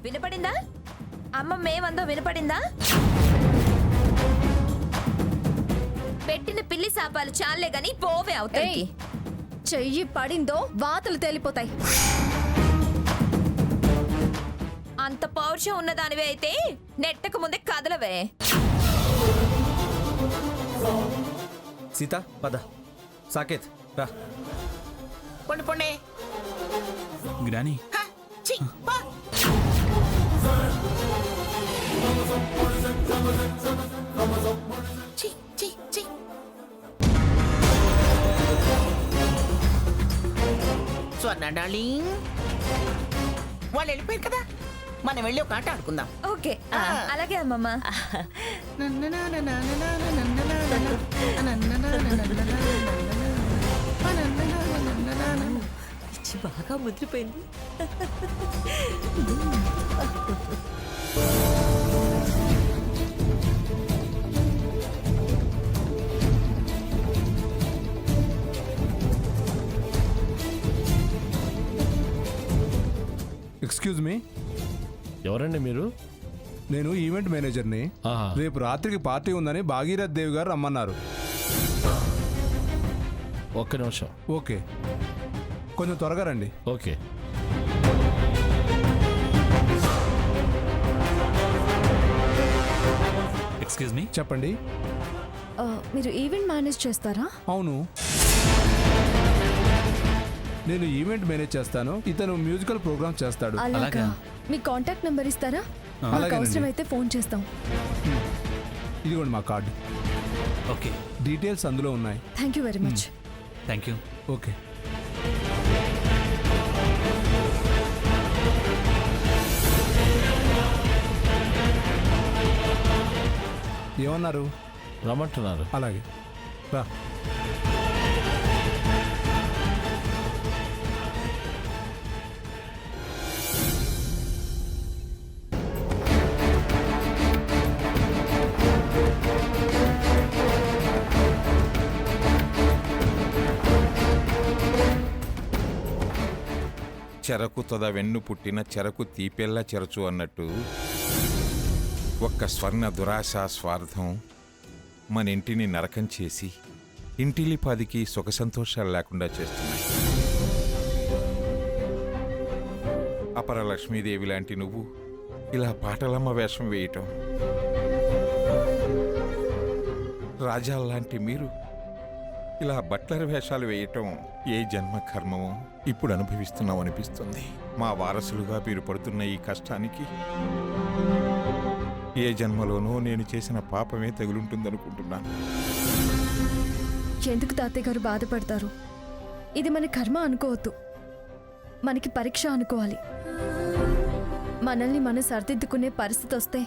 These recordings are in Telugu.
వినపడిందా? అమ్మమ్మ ఏమందో వినపడిందా? పెట్టిన పిల్లి శాపాలు చాలే గాని పోవే అవుతాయి. చెయ్యి పడిందో వాతలు తేలిపోతాయి. అంత పౌరుషం ఉన్నదానివే అయితే నెట్టకు ముందే కదలవే. సీత పద. సాకేత్ రా. పొండి పొండి. గ్రాని స్వర్ణ డార్లింగ్, వాళ్ళు వెళ్ళిపోయారు కదా, మనం వెళ్ళి ఒక ఆట ఆడుకుందాం. ఓకే అలాగే అమ్మమ్మ. బాగా ముద్రిపోయింది. ఎక్స్క్యూజ్ మీ, ఎవరండి మీరు? నేను ఈవెంట్ మేనేజర్ని. ఆహా. రేపు రాత్రికి పార్టీ ఉందని భాగీరథ్ దేవి గారు రమ్మన్నారు. ఒక్క నిమిషం. ఓకే, కొంచెం త్వరగా రండి. ఓకే. ఎక్స్క్యూజ్ మీ, చెప్పండి. మీరు ఈవెంట్ మేనేజ్ చేస్తారా? అవును, నేను ఈవెంట్ మేనేజ్ చేస్తాను. ఇతను మ్యూజికల్ ప్రోగ్రామ్ చేస్తాడు. అలాగా. మీ కాంటాక్ట్ నెంబర్ ఇస్తారా? మాకు అలాగేనండి. అవసరం అయితే ఫోన్ చేస్తాం. ఇదిగోండి మా కార్డు. ఓకే డీటెయిల్స్ అందులో ఉన్నాయి. Thank you very much. Thank you. Okay. ఏమన్నారు? రమ్మంటున్నారు. అలాగే రా. చెరకు తొద వెన్ను పుట్టిన చెరకు తీపెల్లా చెరచు అన్నట్టు ఒక్క స్వర్ణ దురాశ స్వార్థం మన ఇంటిని నరకం చేసి ఇంటిలిపాదికి సుఖ సంతోషాలు లేకుండా చేస్తున్నాయి. అపర లక్ష్మీదేవి లాంటి నువ్వు ఇలా పాటలమ్మ వేషం వేయటం, రాజాల్లాంటి మీరు ఇలా బట్లర్ వేషాలు వేయటం ఏ జన్మ కర్మమో ఇప్పుడు అనుభవిస్తున్నాం అనిపిస్తుంది. మా వారసులుగా మీరు పడుతున్న ఈ కష్టానికి ఏ జన్మలోనో నేను చేసిన పాపమే తగులుంటుందనుకుంటున్నాను. ఎందుకు తాతయ్య గారు బాధపడతారు? ఇది మన కర్మ అనుకోవద్దు, మనకి పరీక్ష అనుకోవాలి. మనల్ని మనం సరిదిద్దుకునే పరిస్థితి వస్తే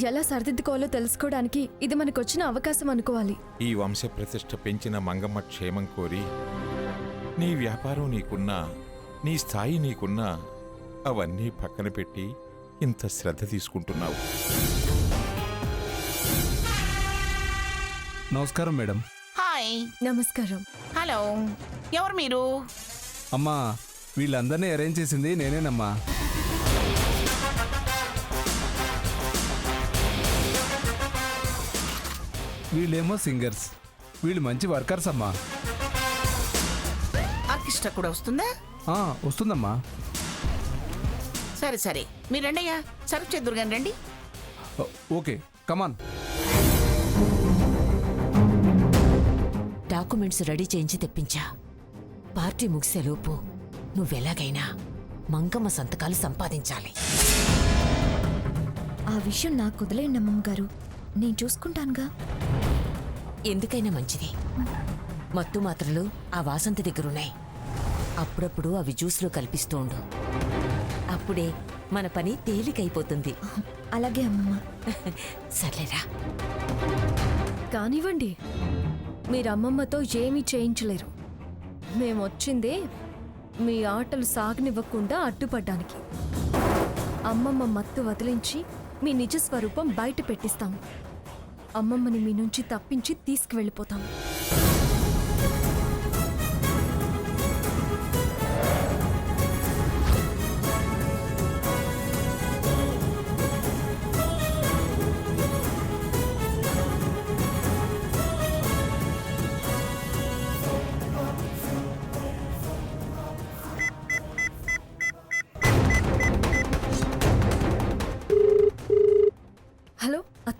ఎలా సరిదిద్దుకోవాలో తెలుసుకోవడానికి ఇది మనకొచ్చిన అవకాశం అనుకోవాలి. ఈ వంశ ప్రతిష్ఠ పెంచిన మంగమ్మ క్షేమం కోరి నీ వ్యాపారం నీకున్నా, నీ స్థాయి నీకున్నా అవన్నీ పక్కన పెట్టి ఇంత శ్రద్ధ తీసుకుంటున్నావు. నమస్కారం మేడం. హాయ్. నమస్కారం. హలో, ఎవరు మీరు? అమ్మా, వీళ్ళందరినీ అరేంజ్ చేసింది నేనేనమ్మా. వీళ్ళేమో సింగర్స్, వీళ్ళు మంచి వర్కర్స్ అమ్మా. ఆర్కెస్ట్రా కూడా వస్తుందా? వస్తుందమ్మా. సరే సరే, మీరు రండి అయ్యా, సర్వ్ చేద్దురు కానీ రండి. ఓకే, కమాన్. డాక్యుమెంట్స్ రెడీ చేయించి తెప్పించా. పార్టీ ముగిసేలోపు నువ్వెలాగైనా మంగమ్మ సంతకాలు సంపాదించాలి. ఆ విషయం నాకు వదిలేయండి అమ్మమ్మ గారు, నేను చూసుకుంటానుగా. ఎందుకైనా మంచిది. మత్తు మాత్రలు ఆ వాసంతి దగ్గరున్నాయి. అప్పుడప్పుడు అవి జ్యూస్లో కల్పిస్తూ ఉండు. అప్పుడే మన పని తేలికైపోతుంది. అలాగే అమ్మమ్మ. సర్లేరా. కానివ్వండి, మీరు అమ్మమ్మతో ఏమీ చేయించలేరు. మేమొచ్చిందే మీ ఆటలు సాగనివ్వకుండా అడ్డుపడ్డానికి. అమ్మమ్మ మత్తు వదిలించి మీ నిజ స్వరూపం బయట పెట్టిస్తాం. అమ్మమ్మని మీ నుంచి తప్పించి తీసుకువెళ్ళిపోతాం.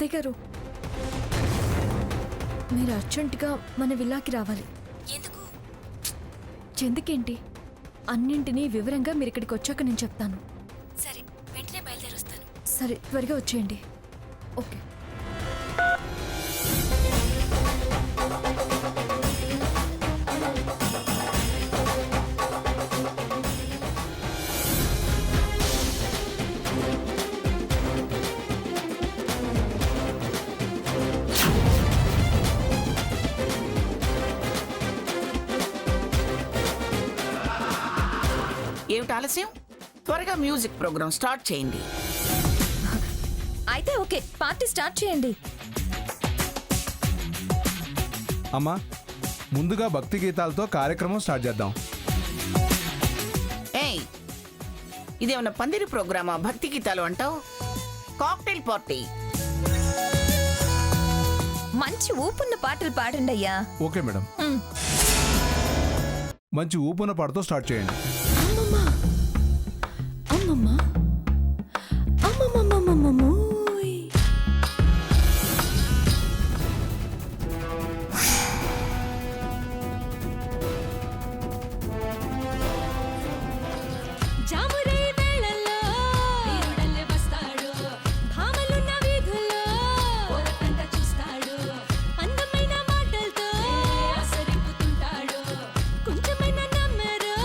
అత్తయ్య గారు, మీరు అర్జెంటుగా మన విల్లాకి రావాలి. ఎందుకు? ఎందుకేంటి? అన్నింటినీ వివరంగా మీరు ఇక్కడికి వచ్చాక నేను చెప్తాను. సరే, వెంటనే బయలుదేరొస్తాను. సరే, త్వరగా వచ్చేయండి. ఓకే. ఏమిటి ఆలస్యం? త్వరగా మ్యూజిక్ ప్రోగ్రామ్ స్టార్ట్ చేయండి. అయితే ఓకే, పార్టీ స్టార్ట్ చేయండి. అమ్మా, ముందుగా భక్తి గీతాలతో కార్యక్రమం స్టార్ట్ చేద్దాం. ఏయ్, ఇదేమన్నా పందిరి ప్రోగ్రామా? భక్తి గీతాలు అంటావు? Cocktail party. మంచి ఊపున్న పాటలు పాడండి అయ్యా. Okay madam. మంచి ఊపున పాటతో స్టార్ట్ చేయండి. అమ్మమ్మా, అమ్మమ్మా, అమ్మమ్మమ్మమ్మమ్మోయ్. జామురే వేళల్లో వీరుడల్లే వస్తాడు, భామలున్న వీధుల్లో ఓరకంట చూస్తాడు, అందమైన మాటలతో ఆసరిపుతుంటాడు, కొంచెమైనా నమ్మరు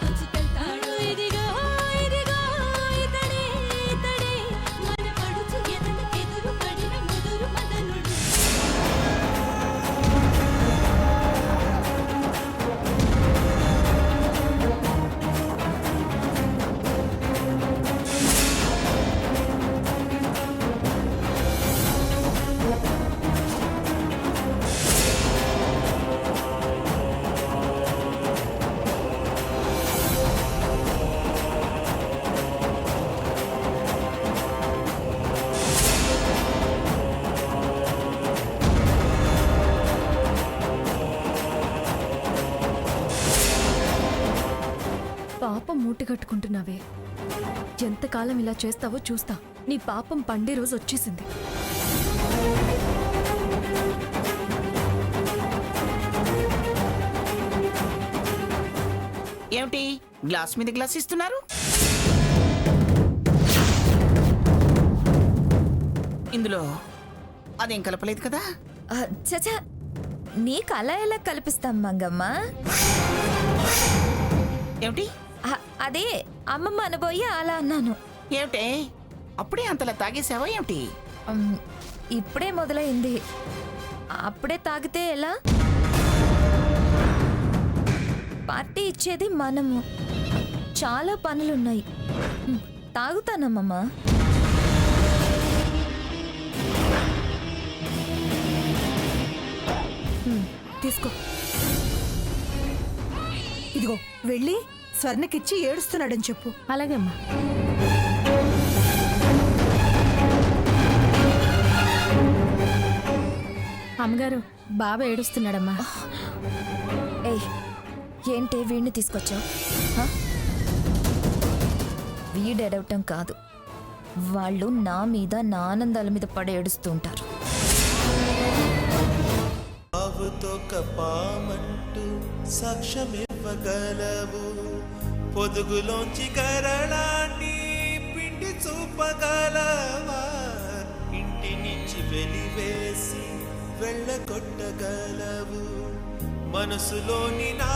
దోచుకెళ్తాడు. ఇదిగో ఇదిగో ఇతడే ఇతడే, మన పడుచు ఎదురు పడిన ముదురు మదనుడు. పాపం మూట కట్టుకుంటున్నావే, ఎంతకాలం ఇలా చేస్తావో చూస్తా. నీ పాపం పండే రోజు వచ్చేసింది. ఏమిటి గ్లాస్ మీద గ్లాస్ ఇస్తున్నారు? ఇందులో అదేం కలపలేదు కదా? చచా, నీకు అలా ఎలా కల్పిస్తాం మంగమ్మ? ఏమిటి? అదే అమ్మమ్మ అనబోయి అలా అన్నాను. ఏమిటే అప్పుడే అంతలా తాగేసావా ఏమిటి? ఇప్పుడే మొదలైంది, అప్పుడే తాగితే ఎలా? పార్టీ ఇచ్చేది మనము, చాలా పనులున్నాయి. తాగుతానమ్మమ్మ. తీసుకో. ఇదిగో వెళ్ళి స్వర్ణకిచ్చి ఏడుస్తున్నాడని చెప్పు. అలాగే అమ్మా. అమ్మగారు, బాబా ఏడుస్తున్నాడమ్మా. ఏయ్, ఏంటి వీడిని తీసుకొచ్చావు? వీడెడవటం కాదు, వాళ్ళు నా మీద నా ఆనందాల మీద పడి ఏడుస్తుంటారు. బాబుతో కపామంటూ సాక్ష్యమివ్వగలవు, పొదుగులోంచి కరళాన్ని పిండి చూపగలవా, ఇంటి నుంచి వెలివేసి వెళ్ళగొట్టగలవు, మనసులోని నా